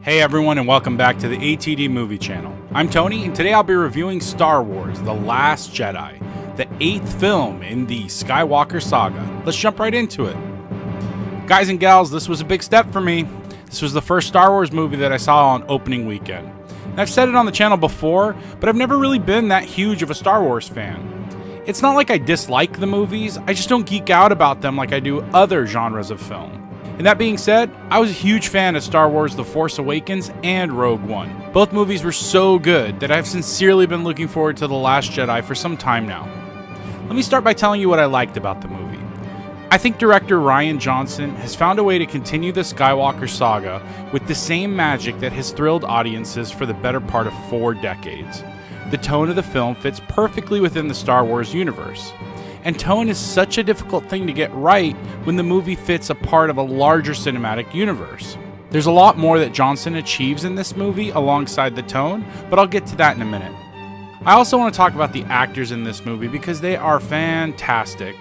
Hey everyone, and welcome back to the ATD Movie Channel. I'm Tony, and today I'll be reviewing Star Wars: The Last Jedi, the 8th film in the Skywalker saga. Let's jump right into it. Guys and gals, this was a big step for me. This was the first Star Wars movie that I saw on opening weekend. And I've said it on the channel before, but I've never really been that huge of a Star Wars fan. It's not like I dislike the movies, I just don't geek out about them like I do other genres of film. And that being said, I was a huge fan of Star Wars: The Force Awakens and Rogue One. Both movies were so good that I've sincerely been looking forward to The Last Jedi for some time now. Let me start by telling you what I liked about the movie. I think director Rian Johnson has found a way to continue the Skywalker saga with the same magic that has thrilled audiences for the better part of 4 decades. The tone of the film fits perfectly within the Star Wars universe. And tone is such a difficult thing to get right when the movie fits a part of a larger cinematic universe. There's a lot more that Johnson achieves in this movie alongside the tone, but I'll get to that in a minute. I also want to talk about the actors in this movie because they are fantastic.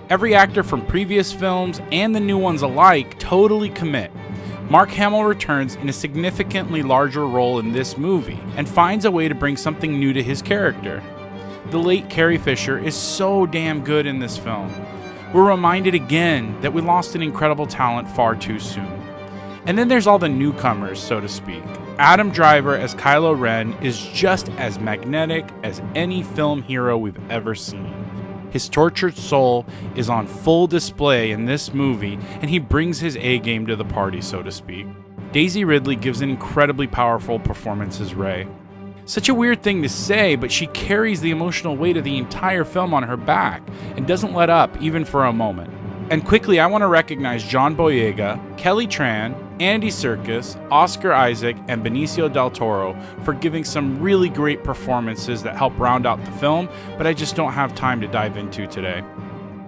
Every actor from previous films and the new ones alike totally commit. Mark Hamill returns in a significantly larger role in this movie and finds a way to bring something new to his character. The late Carrie Fisher is so damn good in this film. We're reminded again that we lost an incredible talent far too soon. And then there's all the newcomers, so to speak. Adam Driver as Kylo Ren is just as magnetic as any film hero we've ever seen. His tortured soul is on full display in this movie, and he brings his A-game to the party, so to speak. Daisy Ridley gives an incredibly powerful performance as Rey. Such a weird thing to say, but she carries the emotional weight of the entire film on her back and doesn't let up even for a moment. And quickly, I want to recognize John Boyega, Kelly Tran, Andy Serkis, Oscar Isaac, and Benicio del Toro for giving some really great performances that help round out the film, but I just don't have time to dive into today.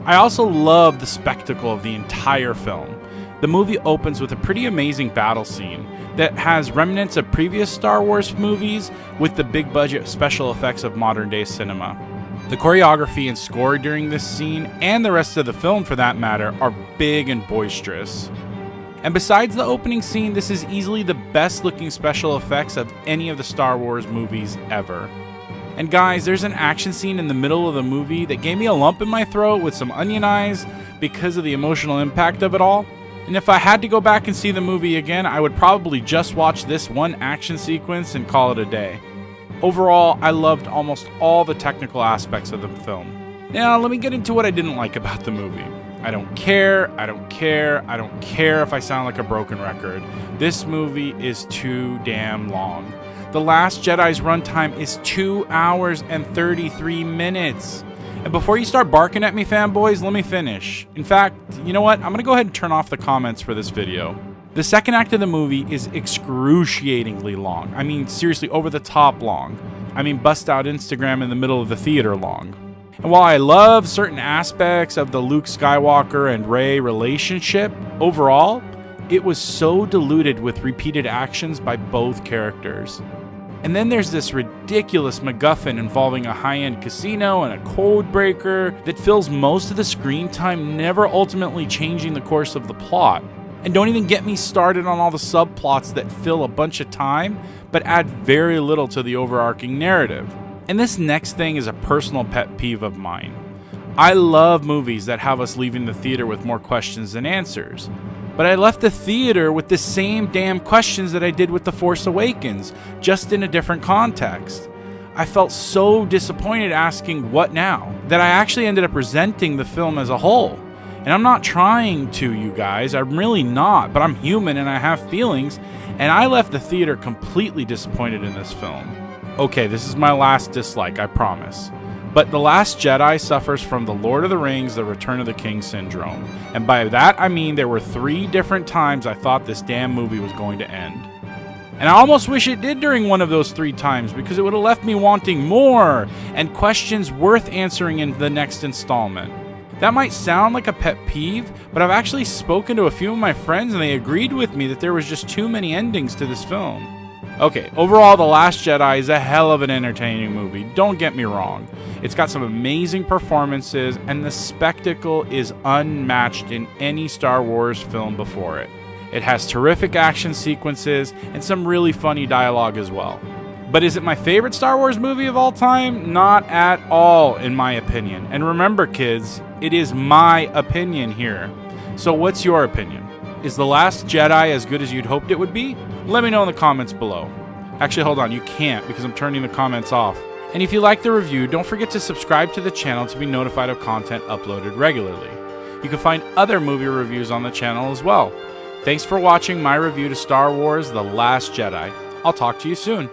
I also love the spectacle of the entire film. The movie opens with a pretty amazing battle scene that has remnants of previous Star Wars movies with the big budget special effects of modern day cinema. The choreography and score during this scene, and the rest of the film for that matter, are big and boisterous. And besides the opening scene, this is easily the best looking special effects of any of the Star Wars movies ever. And guys, there's an action scene in the middle of the movie that gave me a lump in my throat with some onion eyes because of the emotional impact of it all. And if I had to go back and see the movie again, I would probably just watch this one action sequence and call it a day. Overall, I loved almost all the technical aspects of the film. Now, let me get into what I didn't like about the movie. I don't care if I sound like a broken record. This movie is too damn long. The Last Jedi's runtime is 2 hours and 33 minutes. And before you start barking at me, fanboys, let me finish. In fact, you know what? I'm going to go ahead and turn off the comments for this video. The second act of the movie is excruciatingly long. I mean, seriously, over the top long. I mean, bust out Instagram in the middle of the theater long. And while I love certain aspects of the Luke Skywalker and Rey relationship, overall, it was so diluted with repeated actions by both characters. And then there's this ridiculous MacGuffin involving a high-end casino and a code breaker that fills most of the screen time, never ultimately changing the course of the plot. And don't even get me started on all the subplots that fill a bunch of time, but add very little to the overarching narrative. And this next thing is a personal pet peeve of mine. I love movies that have us leaving the theater with more questions than answers. But I left the theater with the same damn questions that I did with The Force Awakens, just in a different context. I felt so disappointed asking what now, that I actually ended up resenting the film as a whole. And I'm not trying to, you guys, I'm really not, but I'm human and I have feelings, and I left the theater completely disappointed in this film. Okay, this is my last dislike, I promise. But The Last Jedi suffers from the Lord of the Rings: The Return of the King syndrome. And by that I mean there were 3 different times I thought this damn movie was going to end. And I almost wish it did during one of those 3 times, because it would have left me wanting more and questions worth answering in the next installment. That might sound like a pet peeve, but I've actually spoken to a few of my friends and they agreed with me that there was just too many endings to this film. Okay, overall, The Last Jedi is a hell of an entertaining movie, don't get me wrong. It's got some amazing performances, and the spectacle is unmatched in any Star Wars film before it. It has terrific action sequences and some really funny dialogue as well. But is it my favorite Star Wars movie of all time? Not at all, in my opinion. And remember, kids, it is my opinion here. So what's your opinion? Is The Last Jedi as good as you'd hoped it would be? Let me know in the comments below. Actually, hold on, you can't because I'm turning the comments off. And if you like the review, don't forget to subscribe to the channel to be notified of content uploaded regularly. You can find other movie reviews on the channel as well. Thanks for watching my review to Star Wars The Last Jedi. I'll talk to you soon.